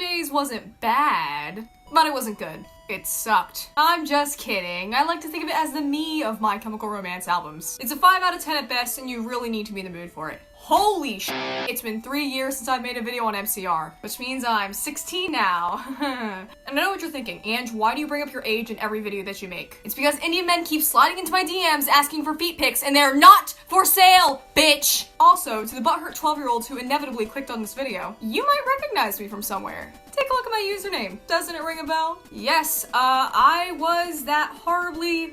Days wasn't bad, but it wasn't good. It sucked. I'm just kidding. I like to think of it as the me of My Chemical Romance albums. It's a 5 out of 10 at best, and you really need to be in the mood for it. Holy sh**, it's been 3 years since I've made a video on MCR, which means I'm 16 now. And I know what you're thinking, Ange, why do you bring up your age in every video that you make? It's because Indian men keep sliding into my DMs asking for feet pics, and they're not for sale, bitch! Also, to the butthurt 12-year-olds who inevitably clicked on this video, you might recognize me from somewhere. Take a look at my username. Doesn't it ring a bell? Yes, I was that horribly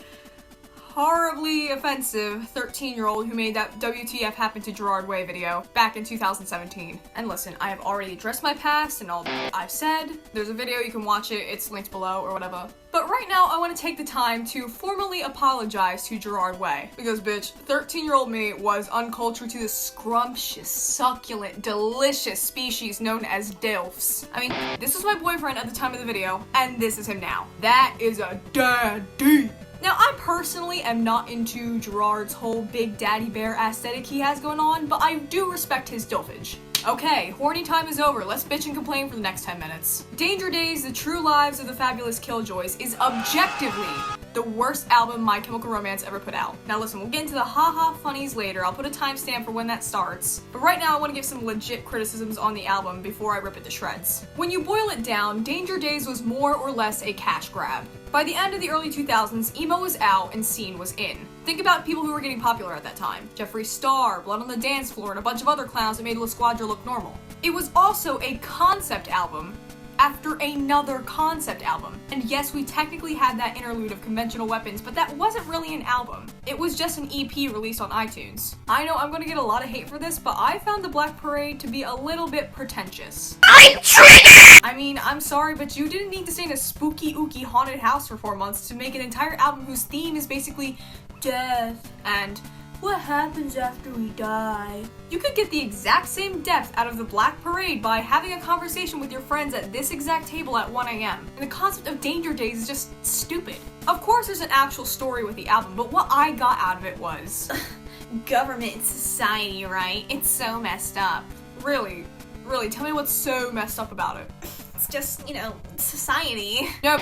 offensive 13-year-old who made that WTF happened to Gerard Way video back in 2017. And listen, I have already addressed my past and all that I've said. There's a video, you can watch it, it's linked below or whatever. But right now, I want to take the time to formally apologize to Gerard Way. Because bitch, 13-year-old me was uncultured to the scrumptious, succulent, delicious species known as DILFs. I mean, this was my boyfriend at the time of the video, and this is him now. That is a daddy. Now, I personally am not into Gerard's whole big daddy bear aesthetic he has going on, but I do respect his dilfage. Okay, horny time is over. Let's bitch and complain for the next 10 minutes. Danger Days, The True Lives of the Fabulous Killjoys is objectively the worst album My Chemical Romance ever put out. Now listen, we'll get into the haha funnies later. I'll put a timestamp for when that starts. But right now I want to give some legit criticisms on the album before I rip it to shreds. When you boil it down, Danger Days was more or less a cash grab. By the end of the early 2000s, emo was out and scene was in. Think about people who were getting popular at that time. Jeffree Star, Blood on the Dance Floor, and a bunch of other clowns that made La Squadra look normal. It was also a concept album after another concept album. And yes, we technically had that interlude of conventional weapons, but that wasn't really an album. It was just an EP released on iTunes. I know I'm gonna get a lot of hate for this, but I found The Black Parade to be a little bit pretentious. I mean, I'm sorry, but you didn't need to stay in a spooky, ooky, haunted house for 4 months to make an entire album whose theme is basically death and what happens after we die. You could get the exact same depth out of The Black Parade by having a conversation with your friends at this exact table at 1 a.m. And the concept of Danger Days is just stupid. Of course there's an actual story with the album, but what I got out of it was government and society, right? It's so messed up. Really, tell me what's so messed up about it. It's just, you know, society. No,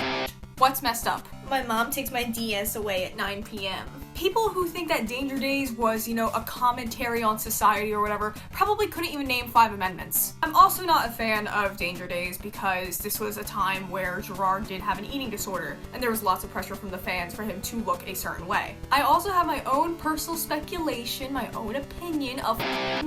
what's messed up? My mom takes my DS away at 9 p.m. People who think that Danger Days was, you know, a commentary on society or whatever, probably couldn't even name 5 amendments. I'm also not a fan of Danger Days because this was a time where Gerard did have an eating disorder, and there was lots of pressure from the fans for him to look a certain way. I also have my own personal speculation, my own opinion of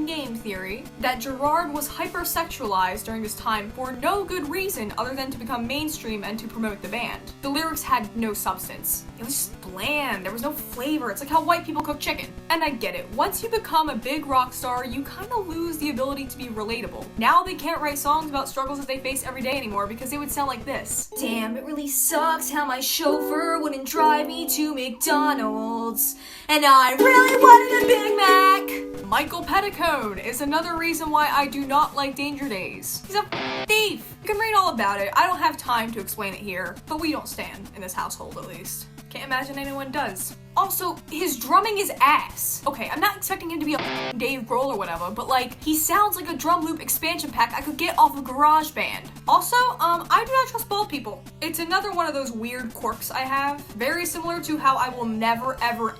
game theory, that Gerard was hypersexualized during this time for no good reason other than to become mainstream and to promote the band. The lyrics had no substance. It was just bland, there was no flavor. It's like how white people cook chicken. And I get it. Once you become a big rock star, you kind of lose the ability to be relatable. Now they can't write songs about struggles that they face every day anymore because they would sound like this. Damn, it really sucks how my chauffeur wouldn't drive me to McDonald's. And I really wanted a Big Mac. Michael Petticone is another reason why I do not like Danger Days. He's a thief. You can read all about it. I don't have time to explain it here, but we don't stand in this household at least. Can't imagine anyone does. Also, his drumming is ass. Okay, I'm not expecting him to be a Dave Grohl or whatever, but like, he sounds like a drum loop expansion pack I could get off of GarageBand. Also, I do not trust bald people. It's another one of those weird quirks I have. Very similar to how I will never, ever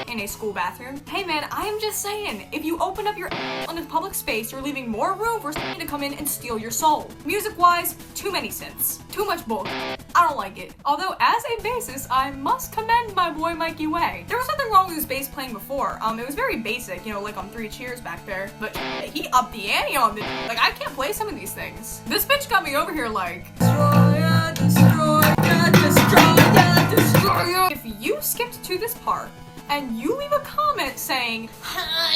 in a school bathroom. Hey man, I am just saying, if you open up your on a public space, you're leaving more room for to come in and steal your soul. Music-wise, too many synths. Too much bullshit. I don't like it. Although, as a bassist, I must commend my boy Mikey Way. There was nothing wrong with his bass playing before. It was very basic, you know, like on 3 Cheers back there. But he upped the ante on this. Like, I can't play some of these things. This bitch got me over here like, destroy. If you skipped to this part, and you leave a comment saying,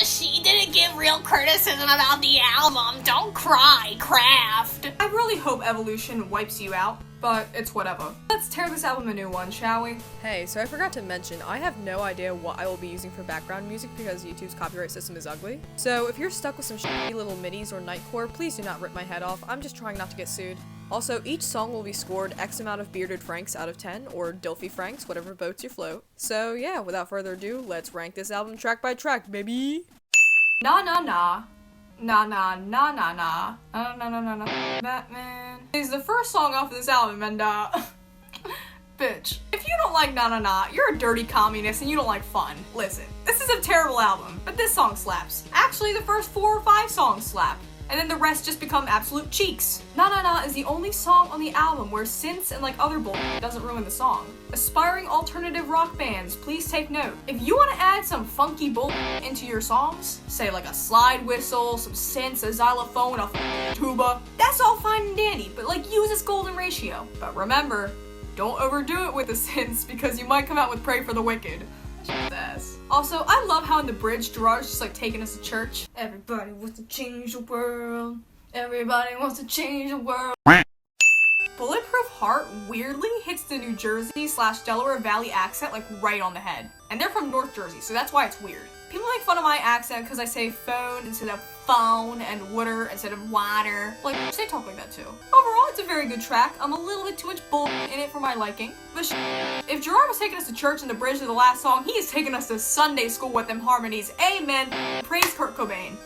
she didn't give real criticism about the album, don't cry, Craft. I really hope Evolution wipes you out, but it's whatever. Let's tear this album a new one, shall we? Hey, so I forgot to mention, I have no idea what I will be using for background music because YouTube's copyright system is ugly. So if you're stuck with some shitty little midis or nightcore, please do not rip my head off. I'm just trying not to get sued. Also, each song will be scored X amount of bearded francs out of 10, or Dilfy francs, whatever boats your float. So yeah, without further ado, let's rank this album track by track, baby! Nah. Na Na Na Na Na Na Na Na Na Na Batman is the first song off of this album, and bitch, if you don't like Na Na Na, you're a dirty communist and you don't like fun. Listen, this is a terrible album, but this song slaps. Actually, the first 4 or 5 songs slap, and then the rest just become absolute cheeks. Na Na Na is the only song on the album where synths and like other bullshit doesn't ruin the song. Aspiring alternative rock bands, please take note. If you want to add some funky bullshit into your songs, say like a slide whistle, some synths, a xylophone, a tuba, that's all fine and dandy, but like use this golden ratio. But remember, don't overdo it with the synths because you might come out with Pray for the Wicked. Also, I love how in the bridge, Gerard's just like taking us to church. Everybody wants to change the world. Everybody wants to change the world. Bulletproof Heart weirdly hits the New Jersey / Delaware Valley accent like right on the head. And they're from North Jersey, so that's why it's weird. People make fun of my accent because I say phone instead of phone and water instead of water. Like, they talk like that too. Overall, it's a very good track. I'm a little bit too much bull in it for my liking. But if Gerard was taking us to church in the bridge of the last song, he is taking us to Sunday school with them harmonies. Amen. Praise Kurt Cobain.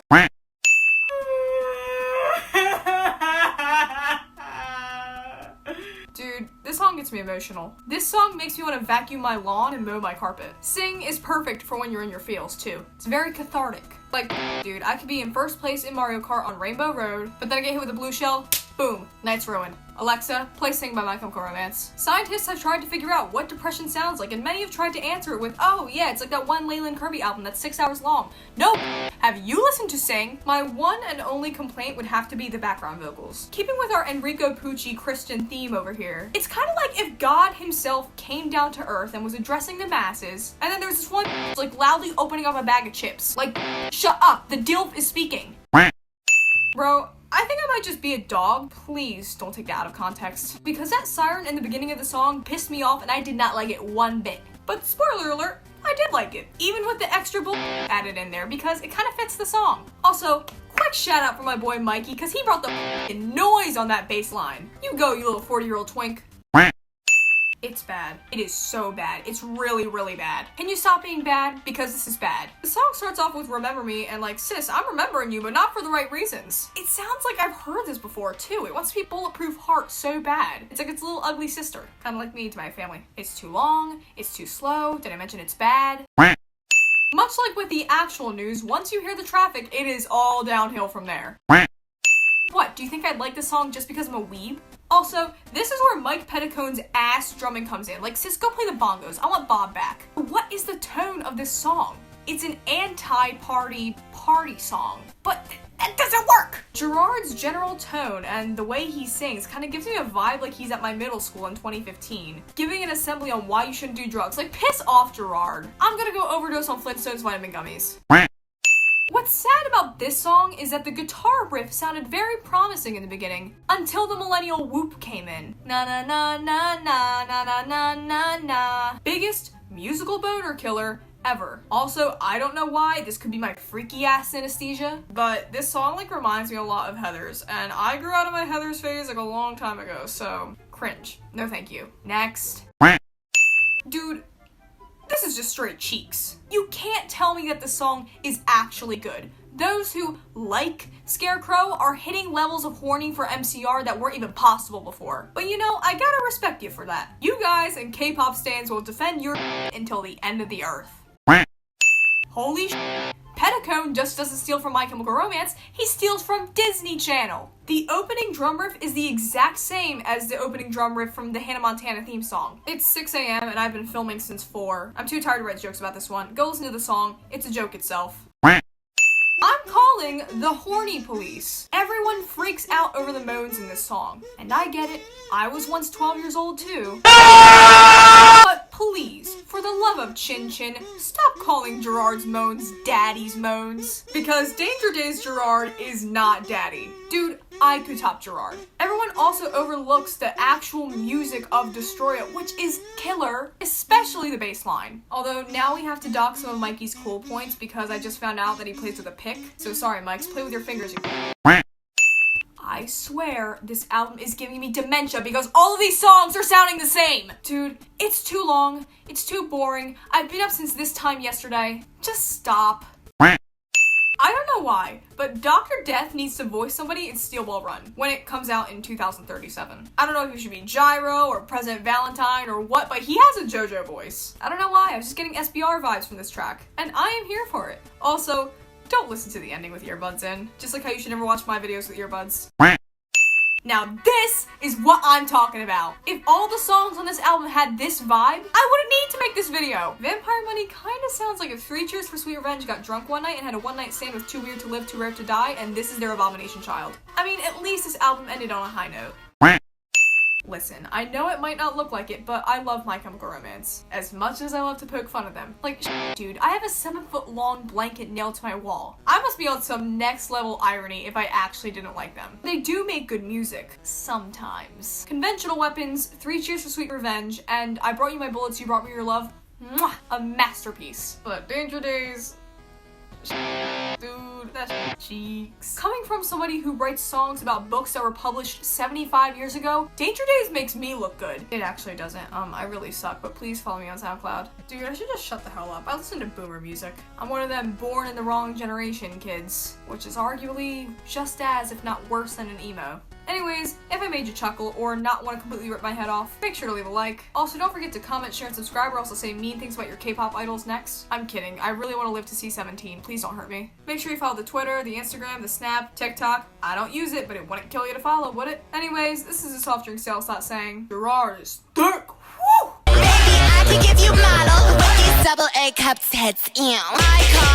Dude, this song gets me emotional. This song makes me want to vacuum my lawn and mow my carpet. Sing is perfect for when you're in your feels, too. It's very cathartic. Like, dude, I could be in first place in Mario Kart on Rainbow Road, but then I get hit with a blue shell, boom, night's ruined. Alexa, play Sing by My Chemical Romance. Scientists have tried to figure out what depression sounds like, and many have tried to answer it with, oh yeah, it's like that one Leyland Kirby album that's 6 hours long. Nope. Have you listened to Sing? My one and only complaint would have to be the background vocals. Keeping with our Enrico Pucci Christian theme over here, it's kind of like if God himself came down to earth and was addressing the masses, and then there's this one like loudly opening up a bag of chips. Like, shut up, the DILF is speaking. Bro, I think I might just be a dog. Please don't take that out of context. Because that siren in the beginning of the song pissed me off and I did not like it one bit. But spoiler alert, I did like it. Even with the extra bull added in there because it kind of fits the song. Also, quick shout out for my boy Mikey because he brought the noise on that bass line. You go, you little 40-year-old twink. It's bad. It is so bad. It's really, really bad. Can you stop being bad? Because this is bad. The song starts off with Remember Me and like, sis, I'm remembering you, but not for the right reasons. It sounds like I've heard this before too. It wants to be Bulletproof Heart so bad. It's like its little ugly sister. Kind of like me to my family. It's too long. It's too slow. Did I mention it's bad? Much like with the actual news, once you hear the traffic, it is all downhill from there. What, do you think I'd like this song just because I'm a weeb? Also, this is where Mike Petticone's ass drumming comes in. Like, sis, go play the bongos. I want Bob back. What is the tone of this song? It's an anti-party song. But that doesn't work! Gerard's general tone and the way he sings kind of gives me a vibe like he's at my middle school in 2015. Giving an assembly on why you shouldn't do drugs. Like, piss off, Gerard. I'm gonna go overdose on Flintstones vitamin gummies. What's sad about this song is that the guitar riff sounded very promising in the beginning, until the millennial whoop came in. Na na na na na na na na na na. Biggest musical boner killer ever. Also, I don't know why, this could be my freaky ass synesthesia, but this song like reminds me a lot of Heathers, and I grew out of my Heathers phase like a long time ago, so cringe. No thank you. Next. Dude, this is just straight cheeks. You can't tell me that the song is actually good. Those who like Scarecrow are hitting levels of horny for MCR that weren't even possible before. But you know, I gotta respect you for that. You guys and K-pop stans will defend your until the end of the earth. Holy shit. Petticone just doesn't steal from My Chemical Romance, he steals from Disney Channel. The opening drum riff is the exact same as the opening drum riff from the Hannah Montana theme song. It's 6 a.m. and I've been filming since 4. I'm too tired to write jokes about this one. Go listen to the song, it's a joke itself. I'm calling the horny police. Everyone freaks out over the moans in this song. And I get it, I was once 12 years old too. But please, for the love of Chin Chin, stop calling Gerard's moans daddy's moans. Because Danger Days Gerard is not daddy. Dude, I could top Gerard. Everyone also overlooks the actual music of Destroy It, which is killer, especially the bass line. Although now we have to dock some of Mikey's cool points because I just found out that he plays with a pick. So sorry, Mikes, play with your fingers, you I swear this album is giving me dementia because all of these songs are sounding the same. Dude, it's too long. It's too boring. I've been up since this time yesterday. Just stop. I don't know why, but Dr. Death needs to voice somebody in Steel Ball Run when it comes out in 2037. I don't know if he should be Gyro or President Valentine or what, but he has a JoJo voice. I don't know why, I was just getting SBR vibes from this track, and I am here for it. Also, don't listen to the ending with earbuds in, just like how you should never watch my videos with earbuds. Now this is what I'm talking about. If all the songs on this album had this vibe, I wouldn't need to make this video. Vampire Money kinda sounds like if 3 Cheers for Sweet Revenge got drunk one night and had a one-night stand with Too Weird to Live, Too Rare to Die, and this is their Abomination Child. I mean, at least this album ended on a high note. Listen, I know it might not look like it, but I love My Chemical Romance. As much as I love to poke fun of them. Like, dude, I have a 7-foot long blanket nailed to my wall. I must be on some next level irony if I actually didn't like them. They do make good music. Sometimes. Conventional Weapons, 3 Cheers for Sweet Revenge, and I Brought You My Bullets, You Brought Me Your Love. Mwah, a masterpiece. But Danger Days... Dude, that's cheeks. Coming from somebody who writes songs about books that were published 75 years ago, Danger Days makes me look good. It actually doesn't. I really suck, but please follow me on SoundCloud. Dude, I should just shut the hell up. I listen to boomer music. I'm one of them born in the wrong generation kids, which is arguably just as, if not worse than an emo. Anyways, if I made you chuckle or not want to completely rip my head off, make sure to leave a like. Also, don't forget to comment, share, and subscribe or also say mean things about your K-pop idols next. I'm kidding. I really want to live to see 17. Please don't hurt me. Make sure you follow the Twitter, the Instagram, the Snap, TikTok. I don't use it, but it wouldn't kill you to follow, would it? Anyways, this is a soft drink sales not saying Gerard is thick. Woo! Baby, I could give you model with these double A cups heads. I